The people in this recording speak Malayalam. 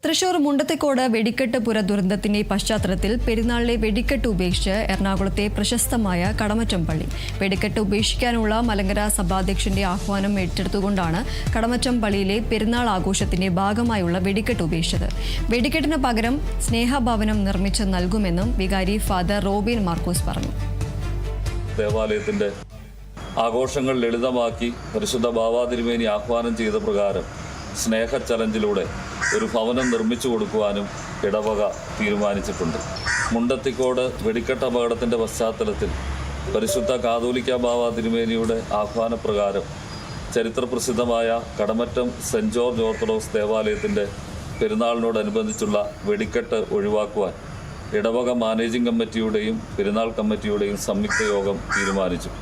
തൃശൂർ മുണ്ടത്തിക്കോട് വെടിക്കെട്ട് ദുരന്തത്തിന്റെ പശ്ചാത്തലത്തിൽ പെരുന്നാളിലെ വെടിക്കെട്ട് ഉപേക്ഷിച്ച് എറണാകുളത്തെ പ്രശസ്തമായ കടമറ്റം പള്ളി. വെടിക്കെട്ട് ഉപേക്ഷിക്കാനുള്ള മലങ്കര സഭാധ്യക്ഷന്റെ ആഹ്വാനം ഏറ്റെടുത്തുകൊണ്ടാണ് കടമറ്റം പള്ളിയിലെ പെരുന്നാൾ ആഘോഷത്തിന്റെ ഭാഗമായുള്ള വെടിക്കെട്ട് ഉപേക്ഷിച്ചത്. വെടിക്കെട്ടിന് പകരം സ്നേഹഭവനം നിർമ്മിച്ച് നൽകുമെന്നും വികാരി ഫാദർ റോബിൻ മാർക്കോസ് പറഞ്ഞു. ദേവാലയത്തിന്റെ ആഘോഷങ്ങൾ ലളിതമാക്കി പരിശുദ്ധ ബാവാ തിരുമേനി ആഹ്വാനം ചെയ്ത പ്രകാരം സ്നേഹ ചലഞ്ചിലൂടെ ഒരു ഭവനം നിർമ്മിച്ചു കൊടുക്കുവാനും ഇടവക തീരുമാനിച്ചിട്ടുണ്ട്. മുണ്ടത്തിക്കോട് വെടിക്കെട്ട് അപകടത്തിൻ്റെ പശ്ചാത്തലത്തിൽ പരിശുദ്ധ കാതോലിക്ക ബാവാ തിരുമേനിയുടെ ആഹ്വാനപ്രകാരം ചരിത്രപ്രസിദ്ധമായ കടമറ്റം സെൻറ് ജോർജ് ഓർത്തഡോക്സ് ദേവാലയത്തിൻ്റെ പെരുന്നാളിനോടനുബന്ധിച്ചുള്ള വെടിക്കെട്ട് ഒഴിവാക്കുവാൻ ഇടവക മാനേജിംഗ് കമ്മിറ്റിയുടെയും പെരുന്നാൾ കമ്മിറ്റിയുടെയും സംയുക്ത യോഗം തീരുമാനിച്ചു.